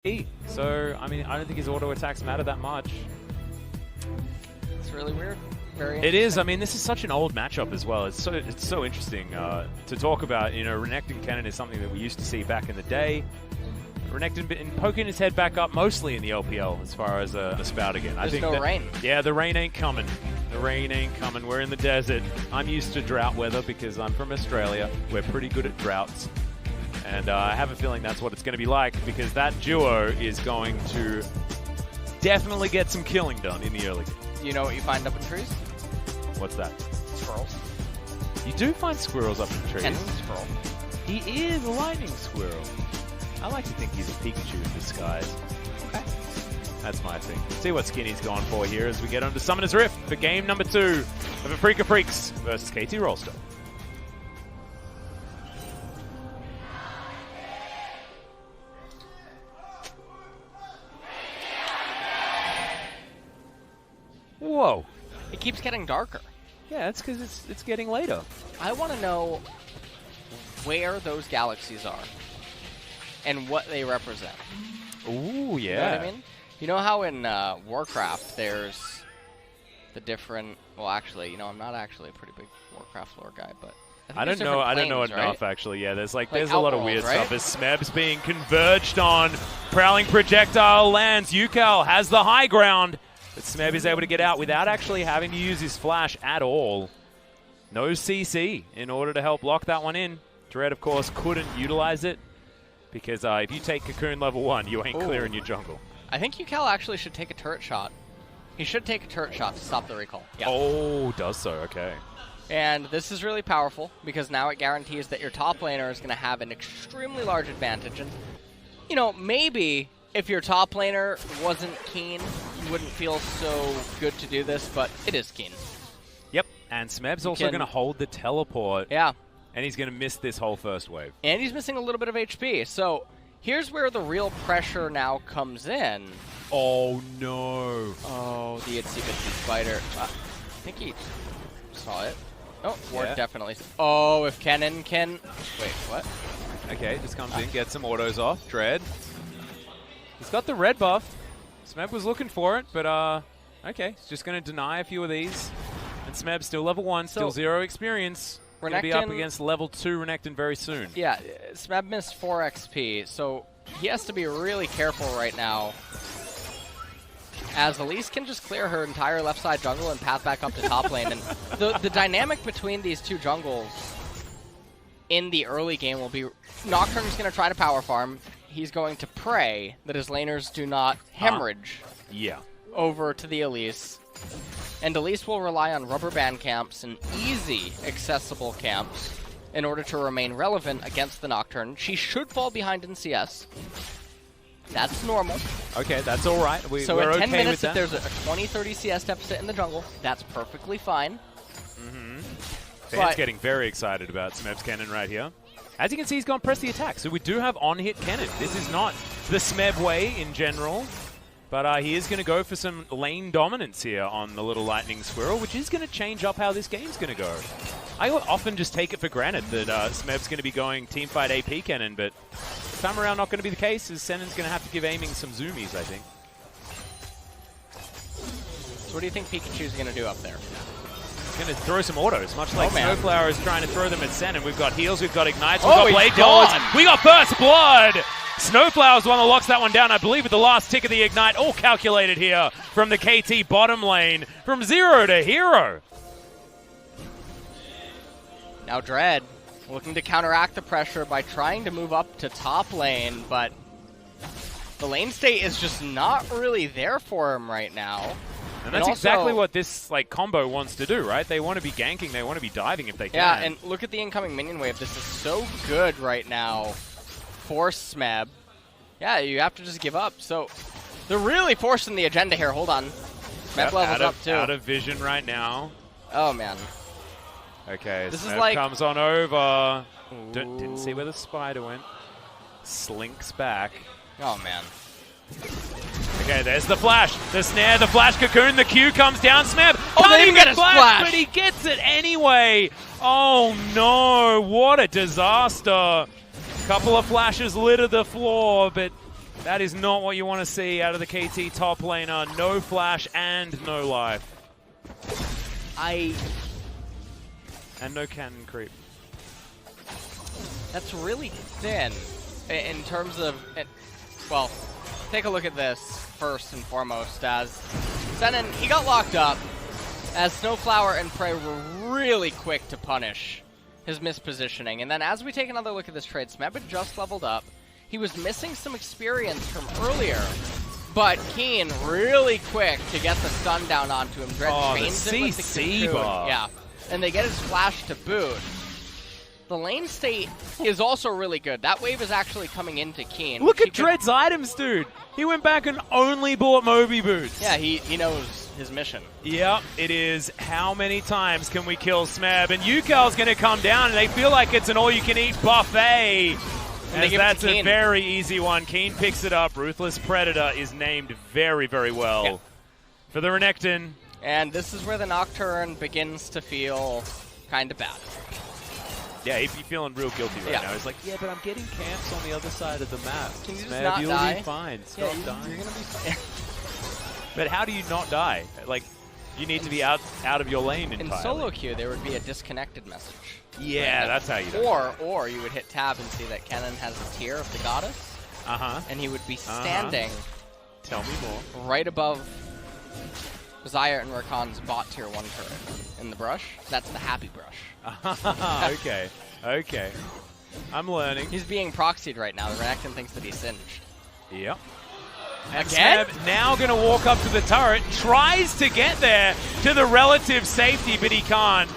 So, I mean, I don't think his auto attacks matter that much. It's really weird. Very It is. I mean, this is such an old matchup as well. It's so interesting to talk about. You know, Renekton Cannon is something that we used to see back in the day. Renekton been poking his head back up mostly in the LPL as far as the spout again. There's no rain. Yeah, the rain ain't coming. The rain ain't coming. We're in the desert. I'm used to drought weather because I'm from Australia. We're pretty good at droughts. And I have a feeling that's what it's going to be like, because that duo is going to definitely get some killing done in the early game. You know what you find up in trees? What's that? Squirrels. You do find squirrels up in trees. And squirrel. He is a lightning squirrel. I like to think he's a Pikachu in disguise. Okay. That's my thing. See what Skinny's gone for here as we get onto Summoner's Rift for game number 2 of Afreeca Freecs versus KT Rolster. Whoa. It keeps getting darker. Yeah, that's because it's getting later. I want to know where those galaxies are and what they represent. Ooh, yeah. You know what I mean? You know how in Warcraft there's the different... Well, actually, you know, I'm not actually a pretty big Warcraft lore guy, but... I don't know enough, right? actually. Yeah, there's a Outworld, lot of weird right? stuff. As Smeb's being converged on, Prowling Projectile lands. Yukal has the high ground, but Smeb is able to get out without actually having to use his flash at all. No CC in order to help lock that one in. Dread, of course, couldn't utilize it, because if you take Cocoon level 1, you ain't clearing your jungle. I think Yukal actually should take a turret shot. He should take a turret shot to stop the recall. Yeah. Oh, does so, okay. And this is really powerful, because now it guarantees that your top laner is going to have an extremely large advantage. And, you know, maybe if your top laner wasn't keen, you wouldn't feel so good to do this, but it is keen. Yep, and Smeb's also going to hold the teleport. Yeah. And he's going to miss this whole first wave. And he's missing a little bit of HP. So here's where the real pressure now comes in. Oh, no. Oh, the itsy bitsy spider. I think he saw it. Oh, Ward definitely. Oh, if Kennen can... Wait, what? Okay, just comes in, gets some autos off. Dread. He's got the red buff. Smeb was looking for it, but okay. He's just going to deny a few of these. And Smeb still level 1, still 0 experience. Going to be up against level 2 Renekton very soon. Yeah, Smeb missed 4 XP, so he has to be really careful right now, as Elise can just clear her entire left side jungle and path back up to top lane. And the dynamic between these two jungles in the early game will be Nocturne's going to try to power farm. He's going to pray that his laners do not hemorrhage over to the Elise. And Elise will rely on rubber band camps and easy accessible camps in order to remain relevant against the Nocturne. She should fall behind in CS. That's normal. Okay, that's all right. So we're at 10 okay minutes, with if there's a 20-30 CS deficit in the jungle, that's perfectly fine. Fans getting very excited about Smeb's cannon right here. As you can see, he's gone press the attack. So we do have on-hit cannon. This is not the Smeb way in general. But he is going to go for some lane dominance here on the little lightning squirrel, which is going to change up how this game's going to go. I often just take it for granted that Smeb's going to be going teamfight AP cannon, but this time around not going to be the case, as Senon's going to have to give aiming some zoomies, I think. So what do you think Pikachu's going to do up there? He's going to throw some autos, much like Snowflower is trying to throw them at Senon. We've got heals, we've got ignites, we've got blade dodge, we got first blood! Snowflower's the one that locks that one down, I believe, with the last tick of the Ignite. All calculated here from the KT bottom lane. From 0 to hero. Now Dread looking to counteract the pressure by trying to move up to top lane, but the lane state is just not really there for him right now. And that's exactly what this combo wants to do, right? They want to be ganking, they want to be diving if they can. Yeah, and look at the incoming minion wave. This is so good right now for Smeb. Yeah, you have to just give up. So they're really forcing the agenda here. Hold on. Smeb levels up too. Out of vision right now. Oh, man. Okay, this Smeb comes on over. Ooh. Didn't see where the spider went. Slinks back. Oh, man. Okay, there's the flash, the snare, the flash cocoon, the Q comes down, Smeb. Can't even get a splash, but he gets it anyway. Oh no, what a disaster. Couple of flashes litter the floor, but That is not what you want to see out of the KT top laner. No flash and no life. And no cannon creep. That's really thin in terms of... well, take a look at this first and foremost, as Zenon, he got locked up, as Snowflower and Prey were really quick to punish his mispositioning. And then as we take another look at this trade, Smeb had just leveled up. He was missing some experience from earlier, but Keen really quick to get the stun down onto him. Dread chains him with the CC bar. Yeah, and they get his flash to boot. The lane state is also really good. That wave is actually coming into Keen. Look at Dread's items, dude. He went back and only bought Moby boots. Yeah, he knows his mission. Yep, it is how many times can we kill Smeb? And Yukal's going to come down, and they feel like it's an all-you-can-eat buffet. As that's a very easy one. Keen picks it up. Ruthless Predator is named very, very well for the Renekton. And this is where the Nocturne begins to feel kind of bad. Yeah, he'd be feeling real guilty right now. He's like, yeah, but I'm getting camps on the other side of the map. Can you just not die? You'll be fine. Stop dying. You're gonna be fine. But how do you not die? Like, you need to be out of your lane entirely. In solo queue, there would be a disconnected message. Yeah, that's how you do it. Or you would hit tab and see that Kennen has a tier of the goddess. And he would be standing. Tell me more. Right above Zaya and Rakan's bot tier 1 turret in the brush. That's the happy brush. Okay. Okay. I'm learning. He's being proxied right now. The Renekton thinks that he's singed. Yep. And again? Smeb now going to walk up to the turret, tries to get there to the relative safety, but he can't.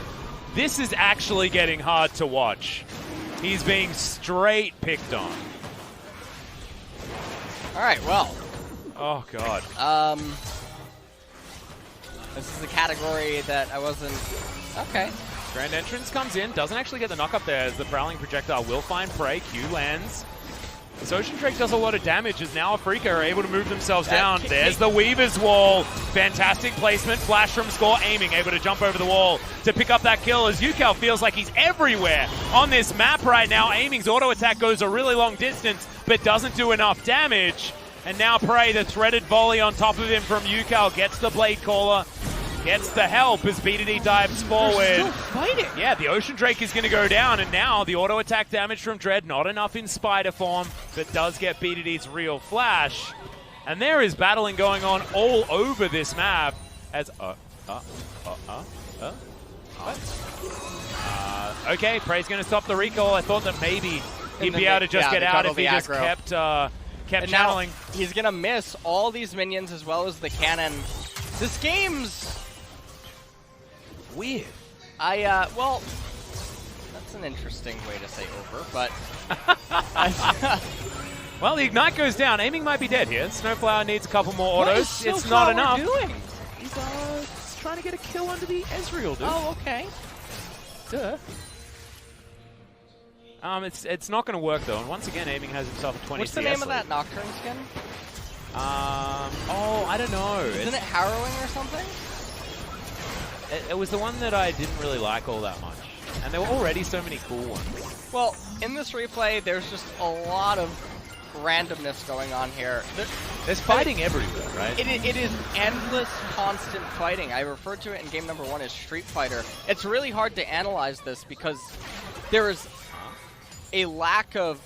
This is actually getting hard to watch. He's being straight picked on. All right, well. Oh, God. This is a category that I wasn't... Okay. Grand Entrance comes in, doesn't actually get the knock up there as the Prowling Projectile will find Prey. Q lands. This Ocean Drake does a lot of damage as now Afreeca are able to move themselves down. There's the Weaver's Wall. Fantastic placement. Flash from Score, aiming, able to jump over the wall to pick up that kill as Yukal feels like he's everywhere on this map right now. Aiming's auto attack goes a really long distance, but doesn't do enough damage. And now Prey, the threaded volley on top of him from Yukal, gets the Blade Caller. Gets the help as BDD dives forward. They're still fighting. Yeah, the Ocean Drake is going to go down, and now the auto attack damage from Dread, not enough in Spider form, but does get BDD's real flash. And there is battling going on all over this map as okay, Prey's going to stop the recall. I thought that maybe he'd be able to just get out if he just kept channeling. He's going to miss all these minions as well as the cannon. This game's weird. Well, that's an interesting way to say over, but... Well, the Ignite goes down. Aiming might be dead here. Snowflower needs a couple more autos. It's not enough. Doing? He's trying to get a kill under the Ezreal, dude. Oh, okay. Duh. It's not going to work, though. And once again, Aiming has himself a 20 What's CS the name lead. of that Nocturne skin? Oh, I don't know. Isn't it Harrowing or something? It was the one that I didn't really like all that much. And there were already so many cool ones. Well, in this replay, there's just a lot of randomness going on here. There's fighting everywhere, right? It is endless, constant fighting. I referred to it in game number 1 as Street Fighter. It's really hard to analyze this because there is a lack of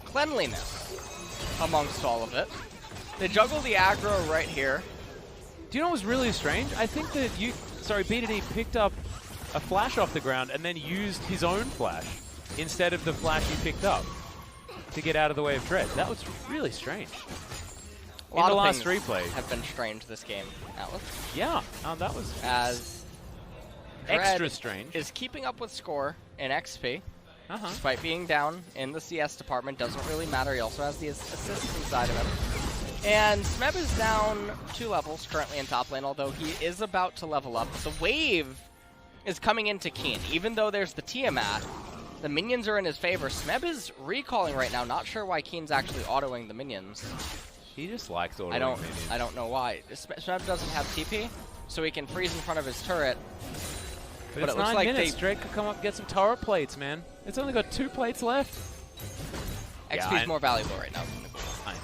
cleanliness amongst all of it. They juggle the aggro right here. Do you know what was really strange? I think that BDD picked up a flash off the ground and then used his own flash instead of the flash he picked up to get out of the way of Dread. That was really strange. A lot in the of last things replay have been strange this game, Atlas. Yeah, that was as extra strange. Is keeping up with Score in XP. Despite being down in the CS department, doesn't really matter. He also has the assist inside of him. And Smeb is down 2 levels currently in top lane, although he is about to level up. The wave is coming into Keen. Even though there's the Tiamat, the minions are in his favor. Smeb is recalling right now. Not sure why Keen's actually autoing the minions. He just likes autoing minions. I don't know why. Smeb doesn't have TP, so he can freeze in front of his turret. But it's 9 minutes. Drake could come up and get some turret plates, man. It's only got 2 plates left. XP is more valuable right now than the gold. I know.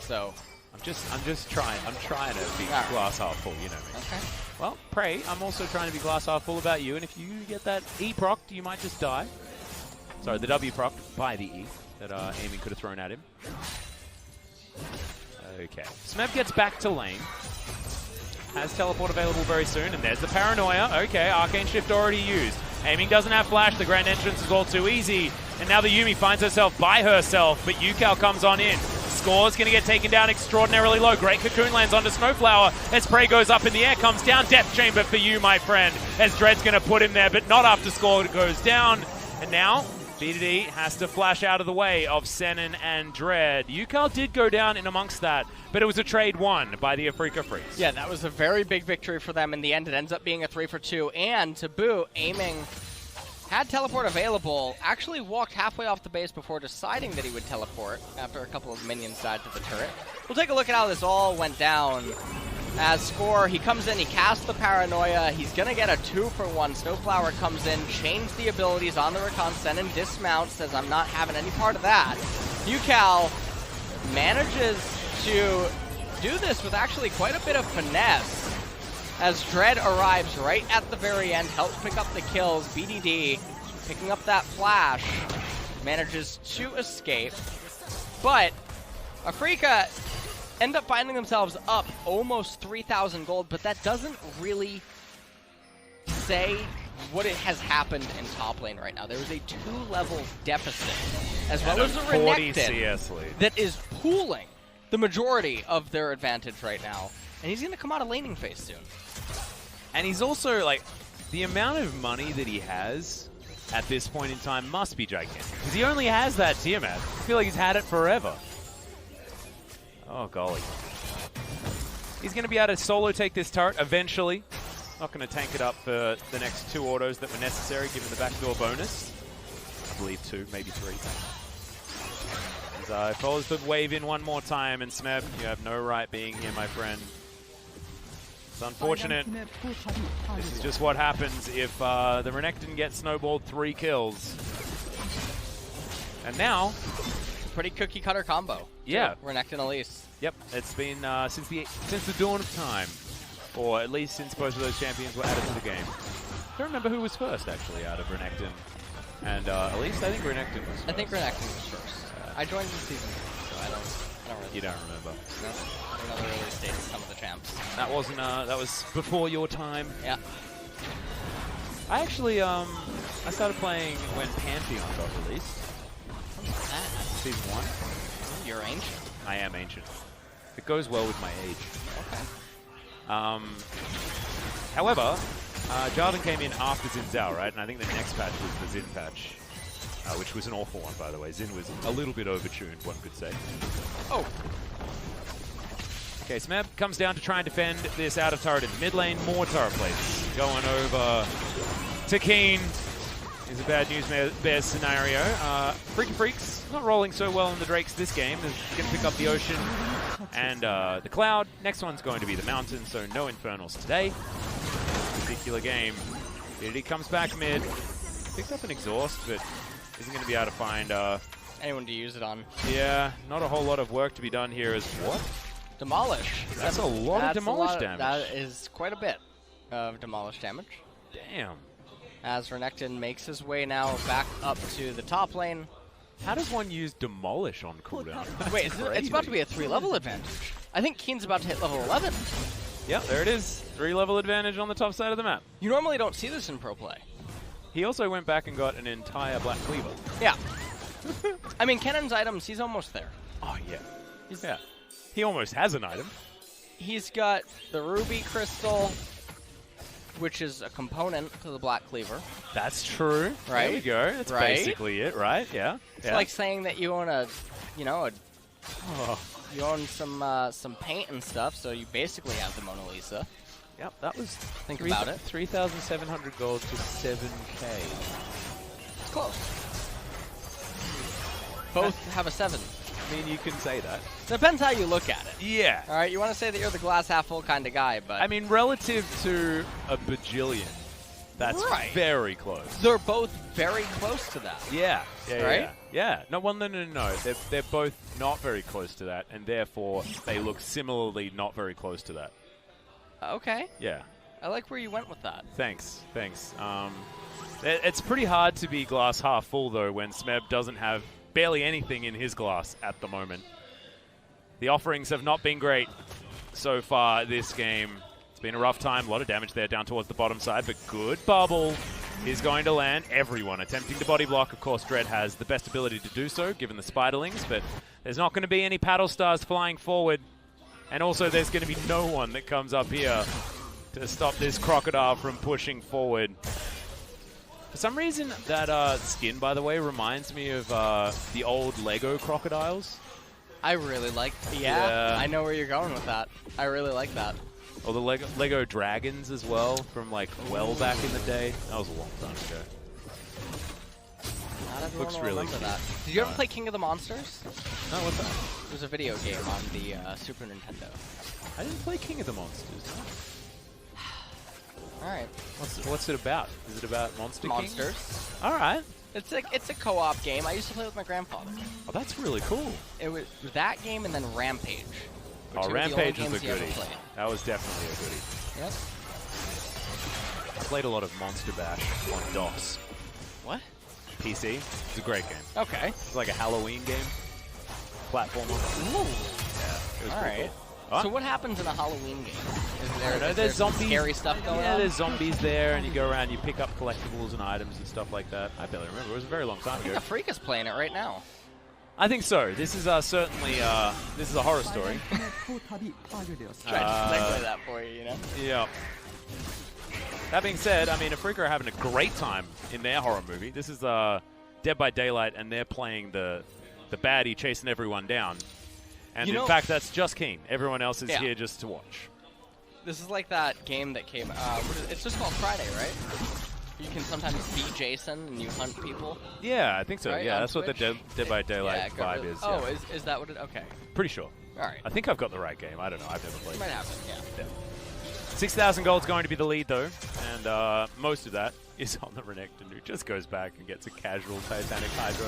So I'm just trying. I'm trying to be glass half full. You know me. okay. Well, Prey, I'm also trying to be glass half full about you, and if you get that E procced, you might just die. Sorry, the W procced by the E that Aiming could have thrown at him. Okay. Smeb gets back to lane. Has teleport available very soon, and there's the paranoia. Okay, Arcane Shift already used. Aiming doesn't have flash, the Grand Entrance is all too easy. And now the Yuumi finds herself by herself, but Yukal comes on in. Score's going to get taken down extraordinarily low. Great Cocoon lands onto Snowflower as Prey goes up in the air, comes down. Death Chamber for you, my friend, as Dread's going to put him there, but not after Score goes down. And now B2D has to flash out of the way of Senin and Dread. Yukal did go down in amongst that, but it was a trade won by the Afreeca Freecs. Yeah, that was a very big victory for them in the end. It ends up being a 3-for-2, and to boot, Aiming had teleport available, actually walked halfway off the base before deciding that he would teleport after a couple of minions died to the turret. We'll take a look at how this all went down. As Score, he comes in, he casts the Paranoia, he's going to get a 2-for-1. Snowflower comes in, changes the abilities on the Recon, Senin dismounts, says I'm not having any part of that. Yukal manages to do this with actually quite a bit of finesse. As Dread arrives right at the very end, helps pick up the kills. BDD picking up that flash, manages to escape. But Afreeca end up finding themselves up almost 3,000 gold, but that doesn't really say what it has happened in top lane right now. There is a 2-level deficit, as well as a Renekton that is pooling the majority of their advantage right now. And he's going to come out of laning phase soon. And he's also, like, the amount of money that he has at this point in time must be gigantic. Because he only has that Tiamat. I feel like he's had it forever. Oh, golly. He's going to be able to solo take this turret eventually. Not going to tank it up for the next 2 autos that were necessary, given the backdoor bonus. I believe 2, maybe 3. As follows the wave in one more time, and Smeb, you have no right being here, my friend. It's unfortunate. This is just what happens if the Renekton gets snowballed 3 kills. And now, pretty cookie cutter combo. Yeah, Renekton Elise. Yep, it's been since the dawn of time, or at least since both of those champions were added to the game. I don't remember who was first actually out of Renekton and Elise. I think Renekton was first. I think Renekton was first. I joined the season, so I don't really. You don't remember? No, I don't know the early stages of some of the champs. That wasn't. That was before your time. Yeah. I actually I started playing when Pantheon got released. Season 1. You're ancient. I am ancient. It goes well with my age. Okay. However, Jarden came in after Xin Zhao, right? And I think the next patch was the Xin patch, which was an awful one, by the way. Xin was a little bit overtuned, one could say. Oh. Okay, Smeb comes down to try and defend this outer turret in the mid lane. More turret plates going over to Keen. Is a bad news bears scenario. Freaky Freecs not rolling so well in the Drakes this game. They're going to pick up the Ocean and the Cloud. Next one's going to be the Mountain, so no Infernals today. Particular game. He comes back mid. Picked up an Exhaust, but isn't going to be able to find anyone to use it on. Yeah, not a whole lot of work to be done here as what? Demolish. That's a lot of demolish damage. That is quite a bit of demolish damage. Damn. As Renekton makes his way now back up to the top lane. How does one use demolish on cooldown? Wait, it's about to be a 3-level advantage. I think Keen's about to hit level 11. Yep, there it is. 3-level advantage on the top side of the map. You normally don't see this in pro play. He also went back and got an entire Black Cleaver. Yeah. I mean, Kennen's items, he's almost there. Oh, yeah. Yeah. He almost has an item. He's got the Ruby Crystal, which is a component to the Black Cleaver. That's true. Right? There we go. That's basically it, right? Yeah. It's like saying that you own you own some paint and stuff, so you basically have the Mona Lisa. Yep, that was Think about it. 3,700 gold to 7K. It's close. Both have a 7. I mean, you can say that. Depends how you look at it. Yeah. All right, you want to say that you're the glass half full kind of guy, but I mean, relative to a bajillion, That's very close. They're both very close to that. Yeah. Right? Yeah. No, well, no. They're both not very close to that, and therefore they look similarly not very close to that. Okay. Yeah. I like where you went with that. Thanks. It's pretty hard to be glass half full, though, when Smeb doesn't have barely anything in his glass at the moment. The offerings have not been great so far this game. It's been a rough time. A lot of damage there down towards the bottom side, but good bubble is going to land. Everyone attempting to body block. Of course, Dread has the best ability to do so, given the Spiderlings, but there's not going to be any paddle stars flying forward. And also, there's going to be no one that comes up here to stop this Crocodile from pushing forward. For some reason, that skin, by the way, reminds me of the old Lego crocodiles. I really like. Yeah, I know where you're going with that. I really like that. Or the Lego dragons as well, from like well back in the day. That was a long time ago. Not everyone Looks will really remember cool. that. Did you ever play King of the Monsters? No, what's that? It was a video game on the Super Nintendo. I didn't play King of the Monsters. All right. What's it about? Is it about Monsters? All right. It's a co-op game. I used to play with my grandfather. Oh, that's really cool. It was that game and then Rampage. Oh, Rampage was a goodie. That was definitely a goodie. Yep. I played a lot of Monster Bash on DOS. What? PC. It's a great game. Okay. It's like a Halloween game. Platformer. Ooh. Yeah, it was all pretty right. cool. So what happens in a Halloween game? Is there there's zombies, scary stuff going on? Yeah, there's zombies there, and you go around, you pick up collectibles and items and stuff like that. I barely remember. It was a very long time ago. I think Afreeca's playing it right now. I think so. This is certainly this is a horror story. Trying to segue that for you, you know? Yeah. That being said, I mean, Afreeca are having a great time in their horror movie. This is Dead by Daylight, and they're playing the baddie chasing everyone down. And in fact, that's just Keen. Everyone else is here just to watch. This is like that game that came. It's just called Friday, right? You can sometimes be Jason and you hunt people. Yeah, I think so. Right, yeah, that's Twitch? what the Dead by Daylight vibe is. Oh, yeah. is that what it? Okay. Pretty sure. All right. I think I've got the right game. I don't know. I've never played. It might happen. Yeah. 6,000 gold's going to be the lead, though, and most of that is on the Renekton, who just goes back and gets a casual Titanic Hydra.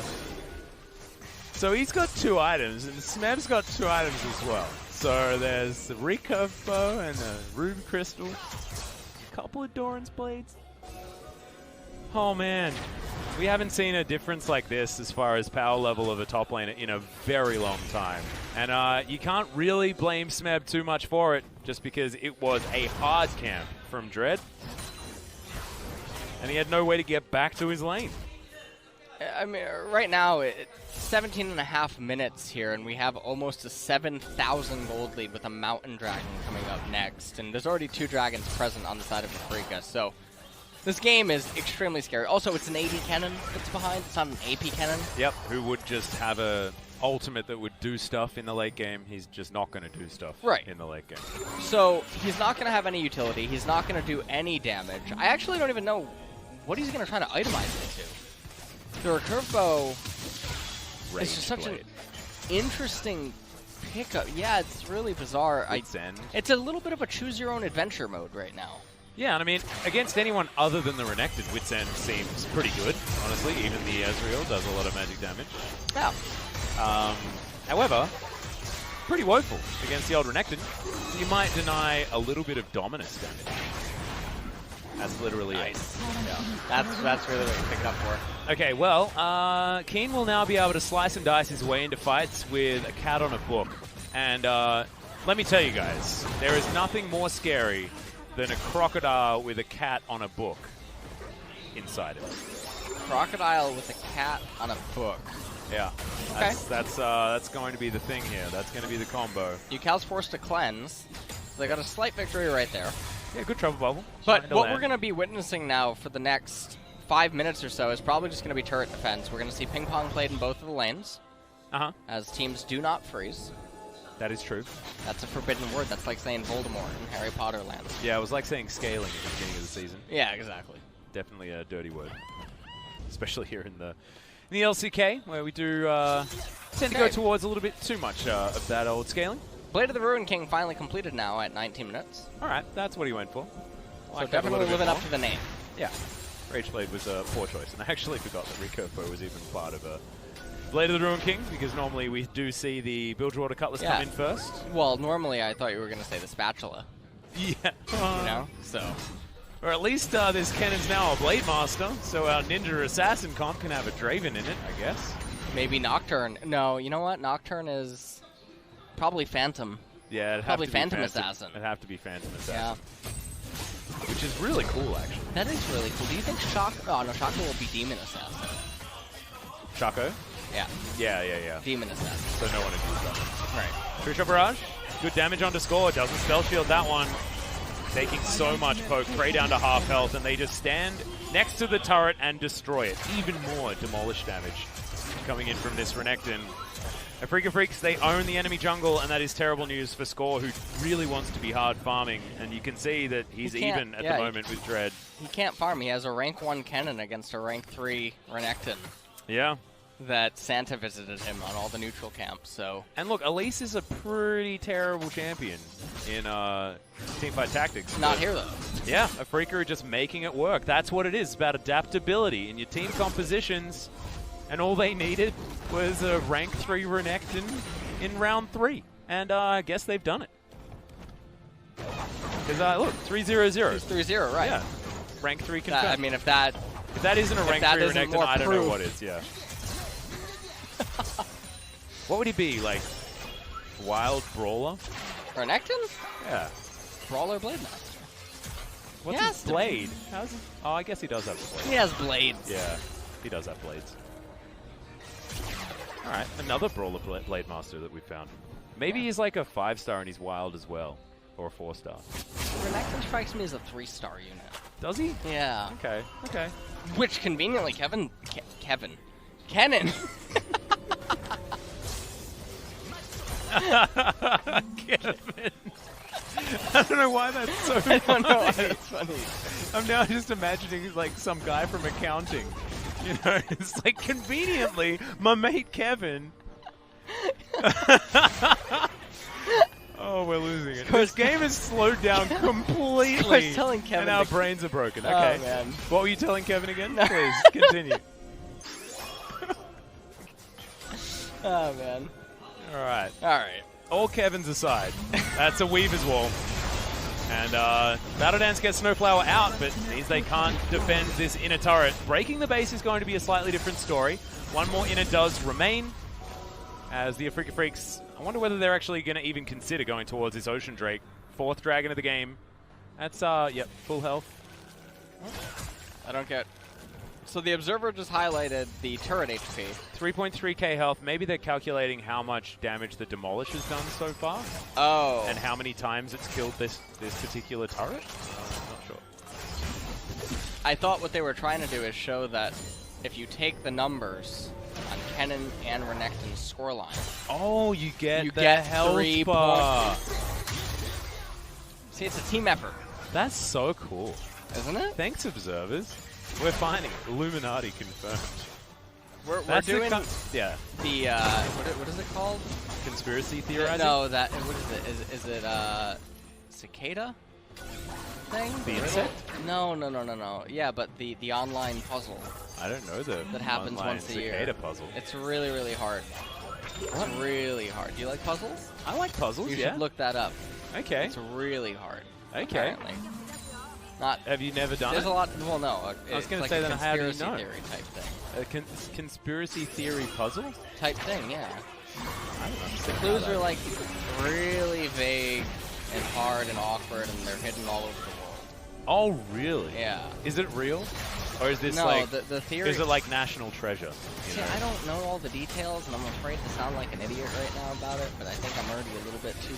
So he's got 2 items, and Smeb's got 2 items as well. So there's a recurve bow and a ruby crystal, a couple of Doran's blades. Oh man, we haven't seen a difference like this as far as power level of a top laner in a very long time. And you can't really blame Smeb too much for it, just because it was a hard camp from Dread. And he had no way to get back to his lane. I mean, right now, it's 17.5 minutes here, and we have almost a 7,000 gold lead with a Mountain Dragon coming up next. And there's already 2 dragons present on the side of Afreeca, so this game is extremely scary. Also, it's an AD cannon that's behind. It's not an AP cannon. Yep, who would just have a ultimate that would do stuff in the late game. He's just not going to do stuff in the late game. So he's not going to have any utility. He's not going to do any damage. I actually don't even know what he's going to try to itemize it to. The recurve bow is just such an interesting pickup. Yeah, it's really bizarre. It's a little bit of a choose-your-own-adventure mode right now. Yeah, and I mean, against anyone other than the Renekton, Wit's End seems pretty good, honestly. Even the Ezreal does a lot of magic damage. Yeah. However, pretty woeful against the old Renekton. You might deny a little bit of dominance damage. That's literally it. Yeah. That's really what you picked up for. Okay, well, Keen will now be able to slice and dice his way into fights with a cat on a book. And let me tell you guys, there is nothing more scary than a crocodile with a cat on a book inside it. Crocodile with a cat on a book. Yeah. Okay. That's going to be the thing here. That's going to be the combo. UCal's forced to cleanse. So they got a slight victory right there. Yeah, good trouble bubble. But what we're going to be witnessing now for the next 5 minutes or so is probably just going to be turret defense. We're going to see ping pong played in both of the lanes. As teams do not freeze. That is true. That's a forbidden word. That's like saying Voldemort in Harry Potter land. Yeah, it was like saying scaling at the beginning of the season. Yeah, exactly. Definitely a dirty word. Especially here in the LCK, where we do tend to go towards a little bit too much of that old scaling. Blade of the Ruin King finally completed now at 19 minutes. All right, that's what he went for. So definitely living up to the name. Yeah. Rage Blade was a poor choice, and I actually forgot that Ricofo was even part of Blade of the Ruined King, because normally we do see the Bilgewater Cutlass come in first. Well, normally I thought you were going to say the spatula. Yeah. You know? So. Or at least this Cannon's now a Blade Master, so our Ninja Assassin comp can have a Draven in it, I guess. Maybe Nocturne. No, you know what? Nocturne is probably Phantom. Yeah, it'd probably have to be Phantom Assassin. It'd have to be Phantom Assassin. Yeah. Which is really cool, actually. That is really cool. Do you think Shako? Oh, no, Shako will be Demon Assassin. Shako? Yeah. Yeah. Demon Assassin. So no one would use that. Right. True Shot Barrage. Good damage on to score. Doesn't spell shield that one. Taking so much poke. Prey down to half health, and they just stand next to the turret and destroy it. Even more demolish damage coming in from this Renekton. Afreeca Freecs, they own the enemy jungle, and that is terrible news for Score, who really wants to be hard farming. And you can see that he's even at the moment with Dread. He can't farm. He has a rank 1 cannon against a rank 3 Renekton. Yeah. That Santa visited him on all the neutral camps, so... And look, Elise is a pretty terrible champion in Teamfight Tactics. Not here, though. Yeah, Afreeca are just making it work. That's what it is. It's about adaptability in your team compositions. And all they needed was a rank 3 Renekton in round 3. And I guess they've done it. Because, look, 3-0-0. It's 3-0, right. Yeah. Rank 3 confirmed. I mean, if that isn't a rank 3 Renekton, I don't know what is, yeah. What would he be, like, Wild Brawler? Renekton? Yeah. Brawler Blade Master. What's his blade? How's he? Oh, I guess he does have a blade. He has blades. Yeah, he does have blades. Alright, another Brawler Blade Master that we found. Maybe he's like a 5-star and he's wild as well. Or a 4-star. Renekton strikes me as a 3-star unit. Does he? Yeah. Okay, okay. Which, conveniently, Kennen. Kevin. I don't know why that's so funny. I don't know why that's funny. I'm now just imagining like some guy from accounting. You know, it's like conveniently my mate Kevin. Oh, we're losing it. This game is slowed down completely. I was telling Kevin and our brains are broken. Okay. Oh, man. What were you telling Kevin again? Please, continue. Oh, man. All right. All right. All Kevin's aside, that's a Weaver's Wall. And Battle Dance gets Snowflower out, but means they can't defend this inner turret. Breaking the base is going to be a slightly different story. One more inner does remain. As the Afreeca Freecs, I wonder whether they're actually going to even consider going towards this Ocean Drake. 4th dragon of the game. That's, yep, full health. I don't get... So the Observer just highlighted the turret HP. 3.3k health. Maybe they're calculating how much damage the Demolish has done so far. Oh. And how many times it's killed this particular turret. I'm not sure. I thought what they were trying to do is show that if you take the numbers on Kennen and Renekton's scoreline. Oh, you get health 3 bar. See, it's a team effort. That's so cool. Isn't it? Thanks, observers. We're finding it. Illuminati confirmed. We're doing the what is it called? Conspiracy theorizing? No, that what is it? Is it cicada thing? The insect? No. Yeah, but the online puzzle. I don't know that happens once a year. Cicada puzzle. It's really, really hard. It's really hard. Do you like puzzles? I like puzzles. You should look that up. Okay. It's really hard. Okay. Apparently. Have you never done it? There's a lot. Well, no. I was going to say, then how do you know? Conspiracy theory type thing. A conspiracy theory puzzle? Type thing, yeah. I don't understand. The clues are like really vague and hard and awkward, and they're hidden all over the world. Oh, really? Yeah. Is it real? Or is this the theory... Is it like national treasure? See, I don't know all the details, and I'm afraid to sound like an idiot right now about it, but I think I'm already a little bit too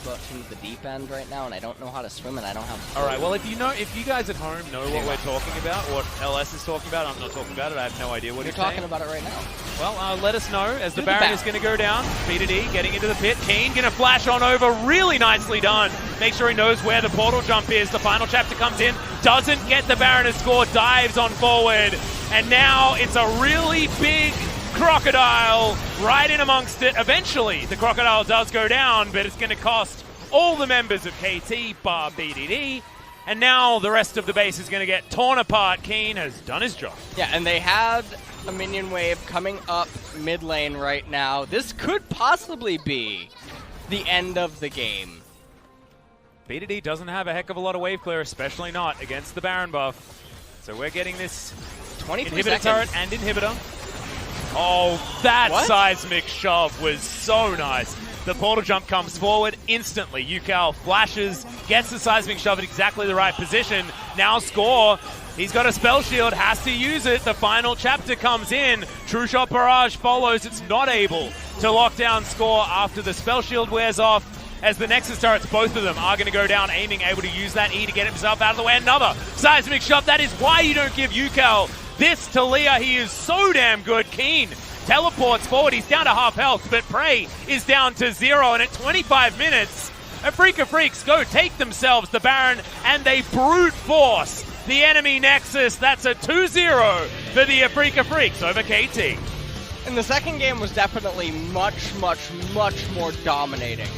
the deep end right now, and I don't know how to swim, and I don't have... All right, well, if you guys at home know what we're talking about, what LS is talking about, I'm not talking about it, I have no idea what you're talking about it right now. Well, let us know as the Baron is going to go down. B2D getting into the pit. Keen going to flash on over. Really nicely done. Make sure he knows where the portal jump is. The final chapter comes in. Doesn't get the Baron to score. Dives on forward. And now it's a really big crocodile right in amongst it. Eventually, the crocodile does go down, but it's going to cost all the members of KT bar BDD And now the rest of the base is going to get torn apart. Keen has done his job. Yeah, and they had a minion wave coming up mid lane right now. This could possibly be the end of the game. B2D doesn't have a heck of a lot of wave clear, especially not against the Baron buff. So we're getting this 23 inhibitor seconds. turret and inhibitor. Oh, that seismic shove was so nice. The portal jump comes forward instantly. Yukal flashes, gets the seismic shove at exactly the right position. Now Score, he's got a spell shield, has to use it. The final chapter comes in. True Shot Barrage follows. It's not able to lock down Score after the spell shield wears off. As the Nexus turrets, both of them are going to go down, aiming, able to use that E to get himself out of the way. Another seismic shove. That is why you don't give Yukal this to Leah. He is so damn good. Keen teleports forward. He's down to half health, but Prey is down to 0. And at 25 minutes, Afreeca Freecs go take themselves the Baron, and they brute force the enemy Nexus. That's a 2-0 for the Afreeca Freecs over KT. And the second game was definitely much, much, much more dominating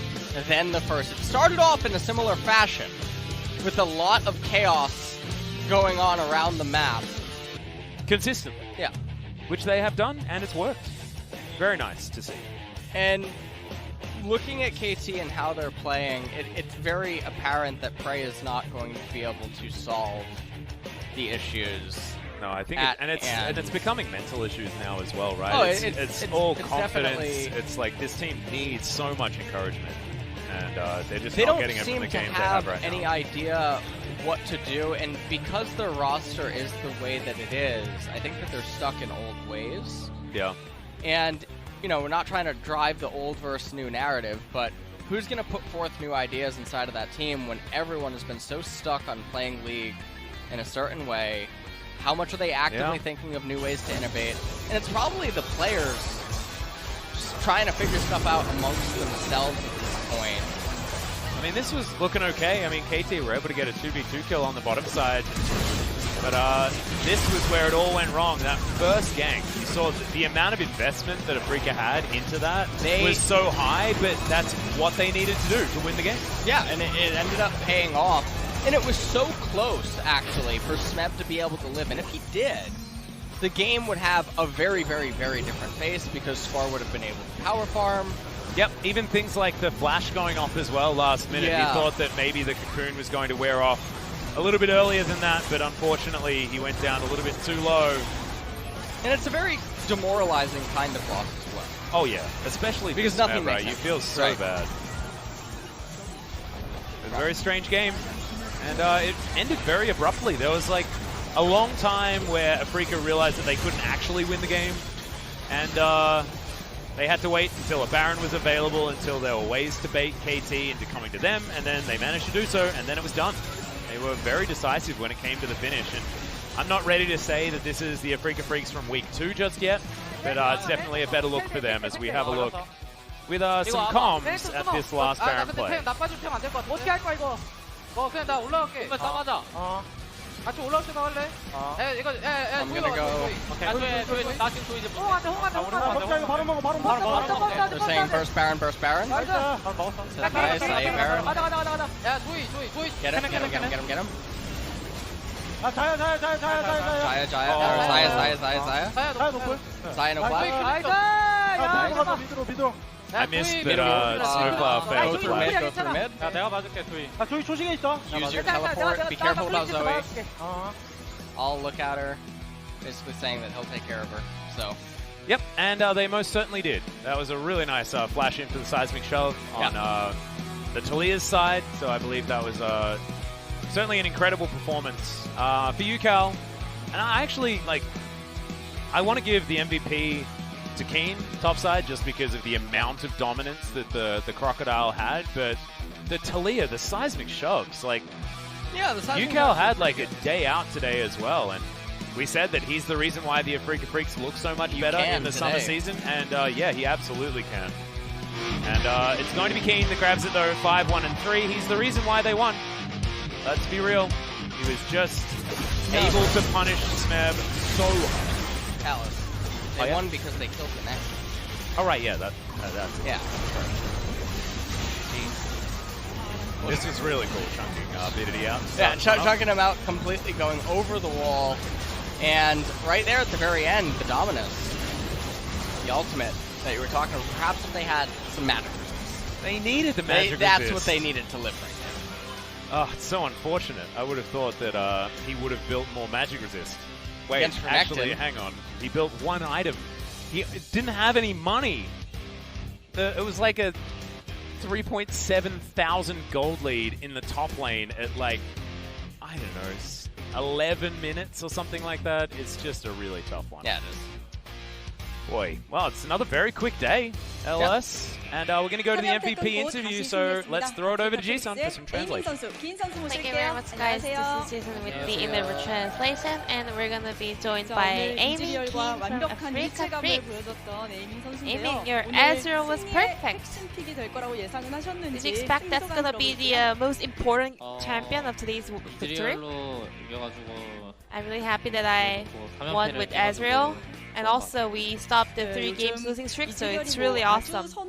than the first. It started off in a similar fashion, with a lot of chaos going on around the map. Consistently. Yeah. Which they have done, and it's worked. Very nice to see. And looking at KT and how they're playing, it's very apparent that Prey is not going to be able to solve the issues. No, I think it's becoming mental issues now as well, right? Oh, it's all confidence. Definitely... It's like this team needs so much encouragement, and they're just not getting it from the game they have right now. They don't seem to have any idea what to do, and because their roster is the way that it is, I think that they're stuck in old ways. Yeah. And, you know, we're not trying to drive the old versus new narrative, but who's going to put forth new ideas inside of that team when everyone has been so stuck on playing League in a certain way? How much are they actively thinking of new ways to innovate? And it's probably the players just trying to figure stuff out amongst themselves at this point. I mean, this was looking okay. I mean, KT were able to get a 2v2 kill on the bottom side. But this was where it all went wrong. That first gank, you saw the amount of investment that Afreeca had into that was so high, but that's what they needed to do to win the game. Yeah, and it ended up paying off. And it was so close, actually, for Smeb to be able to live. And if he did, the game would have a very, very, very different face because Scar would have been able to power farm. Yep, even things like the flash going off as well last minute. Yeah. He thought that maybe the cocoon was going to wear off a little bit earlier than that, but unfortunately he went down a little bit too low. And it's a very demoralizing kind of loss as well. Oh yeah, especially because nothing makes sense. You feel so bad. It was a very strange game, and it ended very abruptly. There was like a long time where Afreeca realized that they couldn't actually win the game, and they had to wait until a Baron was available, until there were ways to bait KT into coming to them, and then they managed to do so, and then it was done. They were very decisive when it came to the finish, and I'm not ready to say that this is the Afreeca Freecs from week 2 just yet, but it's definitely a better look for them as we have a look with some comms at this last Baron play. I'm gonna go. They're saying burst Baron, burst Baron. Nice, Baron. Get him. Zaya no flash. I missed that Snowplow failed to flash. Go through mid. Use your teleport. Be careful about Zoe. I'll look at her. Basically saying that he'll take care of her. So. Yep, and they most certainly did. That was a really nice flash in for the seismic shove on the Talia's side. So I believe that was certainly an incredible performance for Yukal. And I actually, I want to give the MVP to Keen topside just because of the amount of dominance that the Crocodile had, but the Talia, the seismic shoves, the Yukal had a day out today as well, and we said that he's the reason why the Afreeca Freecs look so much better in the summer season, and yeah, he absolutely can. And it's going to be Keen that grabs it though, 5-1 and 3. He's the reason why they won. Let's be real. He was just able to punish Smeb so hard. Palace. They won because they killed the Nexus. Oh, right, yeah, that's it. Yeah, sure. This was really cool, chunking Biddy out. Yeah, chunking him out completely, going over the wall. And right there at the very end, the Dominus, the ultimate that you were talking about, perhaps if they had some magic resist. They needed the magic resist. That's what they needed to live right now. Oh, it's so unfortunate. I would have thought that he would have built more magic resist. Wait, actually, hang on. He built one item. He didn't have any money. It was like a 3.7 thousand gold lead in the top lane at like, I don't know, 11 minutes or something like that. It's just a really tough one. Yeah, it is. Boy, well, it's another very quick day, LS. Yep. And we're going to go to the MVP interview, so let's throw it over to Jisun for some translation. Thank you very much, guys. This is Jisun with the interview translation, and we're going to be joined by Amy King from Afreeca Freecs. Amy, your Ezreal was perfect. Did you expect that's going to be the most important champion of today's victory? I'm really happy that I won with Ezreal. And also, we stopped the 3 games losing streak, so it's really awesome. So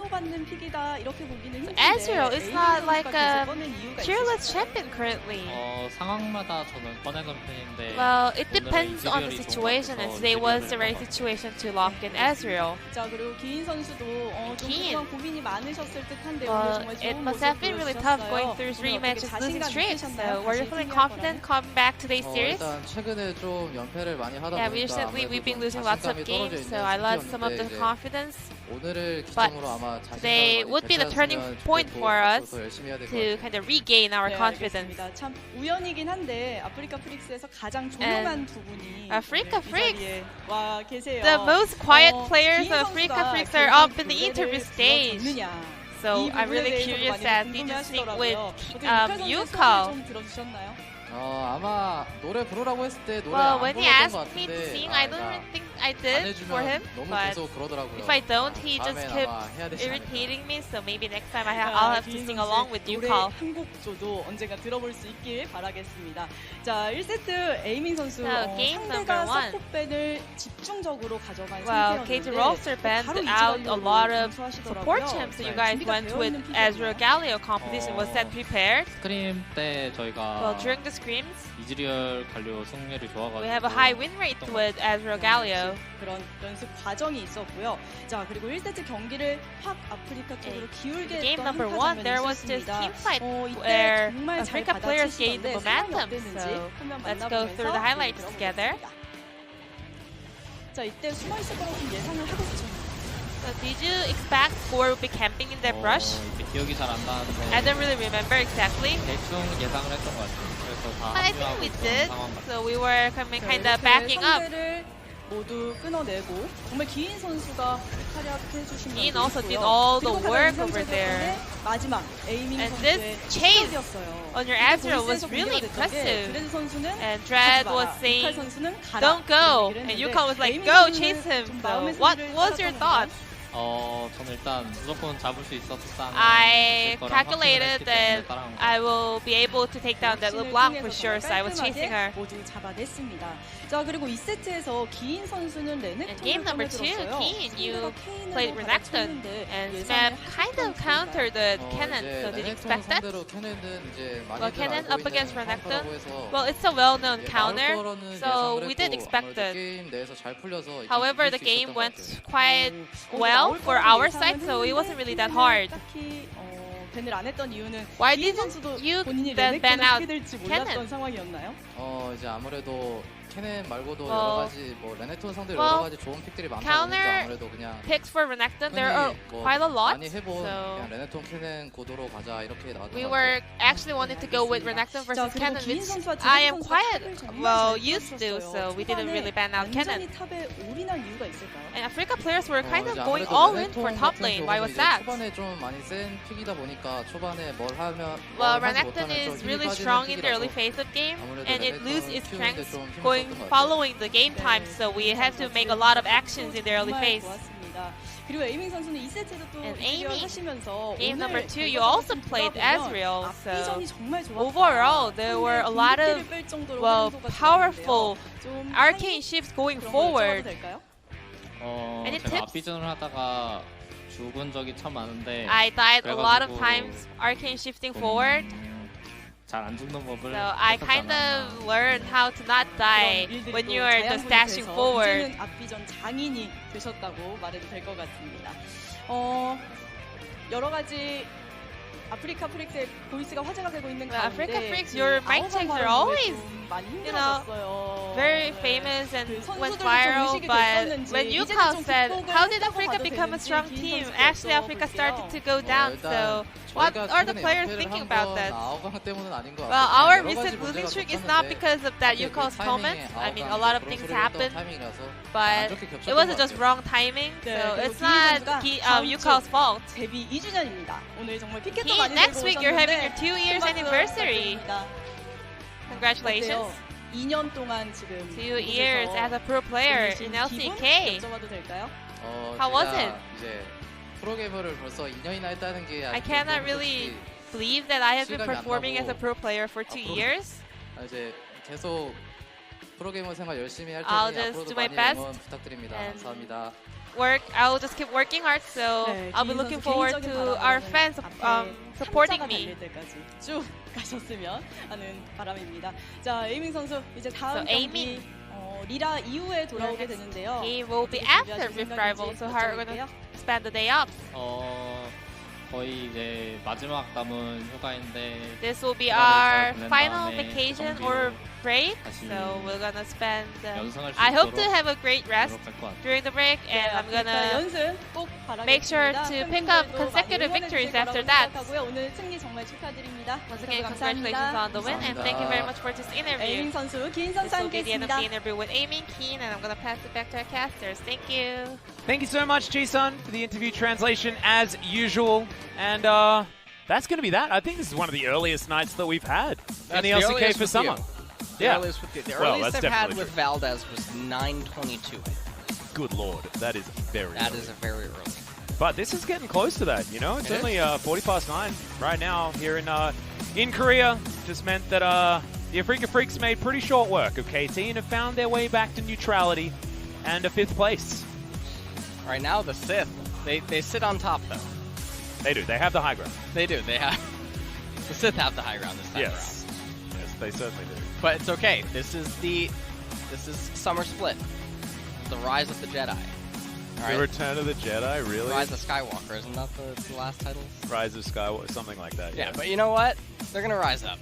Ezreal is not like a cheerless champion currently. Well, it depends on the situation, and today was the right situation to lock in Ezreal. Keen. Well, it must have been really tough going through 3 matches losing streaks. So, were you feeling confident coming back to today's series? Yeah, recently we've been losing lots of games, so I lost some of the confidence. But today would be the turning point for us to kind of regain our confidence. And Afreeca Freecs, the most quiet players of Afreeca Freecs are up in the interview stage. So I'm really curious that did you speak with Yuko? Well, when he asked me to sing, I don't really think I did for him, but if I don't, he just kept irritating me, so maybe next time I'll have to sing along with you, Carl. So, game number 1. Well, KT Rolster banned out a lot of support champs, so you guys went with Ezreal Galio competition. Was that prepared? Well, during the scrims, we have a high win rate with Ezreal Galio. In game number 1, there was this team fight where Afreeca players gained the momentum. So let's go through the highlights together. So did you expect Gore would be camping in that brush? I don't really remember exactly. But I think we did, so we were kind of backing up. Giin also did all the work over there. And this chase on your Ezreal was really impressive. And Dread was saying, don't go. And Yukon was like, go, chase him. So what was your thoughts? I calculated that I will be able to take down that LeBlanc for sure, so I was chasing her. In game number 2, Keen, you played Renekton, and Snap kind of countered the Kennen, so did you expect that? Well, Kennen up against Renekton, well, it's a well-known counter, so we did expect it. However, the game went quite well for our side, so it wasn't really that hard. Why didn't you then ban out Kennen? Counter picks for Renekton, there are quite a lot, so we were actually wanting to go with Renekton versus Kennen, which I am quite well used to, so we didn't really ban out Kennen. And Afreeca players were kind of going all in for top lane. Why was that? Well, Renekton is really strong in the early phase of game, and it loses its strength following the game time, so we had to make a lot of actions in the early phase. And Amy, game number 2, you also played Ezreal, so overall there were a lot of, well, powerful arcane shifts going forward. Any tips? I died a lot of times arcane shifting forward. 잘 안 죽는 법을 So I kind of learned how to not die when you are just dashing forward. 이제는 앞비전 장인이 되셨다고 말해도 될 것 같습니다. 여러 가지 아프리카 프릭스의 보이스가 화제가 되고 있는 Well, 가운데 Afreeca Freecs, your mic checks are always, 많이 you know, 힘들었어요. very famous and 그 went 선수들이 좀 viral, 의식이 but 됐었는지 when 이제는 Yukao 좀 said, 극복을 how did 했다고 Afreeca 봐도 become a 되는지 strong 개인 team? 선수들도 Actually, Afreeca 여쭤볼게요. started to go down, so what are the players thinking about that? Well, our recent losing streak is not because of that Yukao's comments. I mean, a lot of things happened, but it wasn't just wrong timing, so it's not Yukao's fault. 데뷔 2주년입니다. 오늘 정말 피켓도 많이 Next 들고 week you're having your 오셨는데 2 years 박수 anniversary. 부탁드립니다. Congratulations. 어때요? 2년 동안 지금 2 years as a pro player in LCK. 여쭤봐도 될까요? How was it? 이제 프로게이머를 벌써 2년이나 했다는 게 I cannot really believe that I have been performing as a pro player for 2 years. 이제 계속 프로게이머 생활 열심히 할 I'll 테니 just 앞으로도 do my 많이 best 응원 부탁드립니다. and 감사합니다. I'll just keep working hard, so 네, I'll be 개인 looking 선수 forward 개인적인 to our 바람으로는 fans 앞에 supporting 상자가 me. 달릴 때까지 쭉 가셨으면 하는 바람입니다. 자, 에이밍 선수 이제 다음 So, 경기 리라 이후에 돌아오게 되는데요. He will be after Rift Rival, so how are we gonna spend the day up? 거의 이제 마지막 남은 휴가인데 This will be 잘 our 보낸 final 다음에 vacation 경기로 or break, 다시 so we're gonna spend. 연승할 수 I hope to 있도록 have a great rest 노력할 것 같아요. during the break, and I'm gonna 연승 꼭 make sure 바라겠습니다. to pick up 팬분들도 consecutive 많이 victories 응원해 after 주실 that. 거라고 생각하고요. 오늘 승리 정말 축하드립니다. Once again, 감사합니다. congratulations on the win, and thank you very much for this interview. 에이밍 선수, 긴 선수 This will be the end of 함께했습니다. the interview with Amy Keen, and I'm gonna pass it back to our casters. Thank you. Thank you so much, Ji-sun, for the interview translation as usual. And that's going to be that. I think this is one of the earliest nights that we've had in the LCK for summer. The earliest with you. The Well, earliest that's I've had definitely with Valdez was 9:22. Good lord, that is very That early. is a very early. But this is getting close to that, you know? It's It only 9:40 right now here in Korea. Just meant that the Afreeca Freecs made pretty short work of KT and have found their way back to neutrality and a 5th place. Right now, the Sith, they sit on top though. They do. They have the high ground. They do. They have the Sith have the high ground this time around. Yes. Yes, they certainly do. But it's okay. This is Summer Split. The Rise of the Jedi. All The Return of the Jedi, really? Rise of Skywalker, isn't that the last title? Rise of Skywalker, something like that. Yeah, but you know what? They're gonna rise up.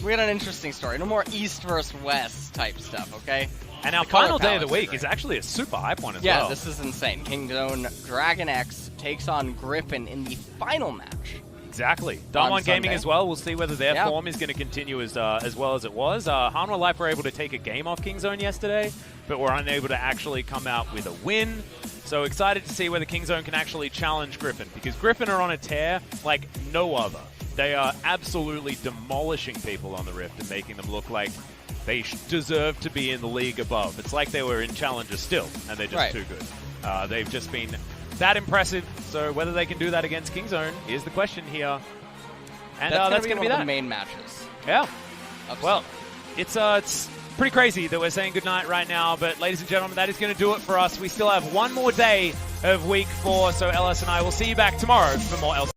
We got an interesting story. No more East versus West type stuff, okay? And our The color final day of the palettes are week great. is actually a super hype one as Yeah, well. this is insane. Kingzone Dragon X takes on Griffin in the final match. Exactly. On Dawn Gaming Sunday. as well. We'll see whether their Yeah. form is going to continue as well as it was. Hanwha Life were able to take a game off Kingzone yesterday, but were unable to actually come out with a win. So excited to see whether Kingzone can actually challenge Griffin, because Griffin are on a tear like no other. They are absolutely demolishing people on the Rift and making them look like they deserve to be in the league above. It's like they were in Challenger still, and they're just too good. They've just been that impressive. So whether they can do that against Kingzone is the question here. And that's going to be one of that. the main matches. Yeah. of Well, summer. it's pretty crazy that we're saying goodnight right now, but ladies and gentlemen, that is going to do it for us. We still have one more day of week 4, so LS and I will see you back tomorrow for more LCK.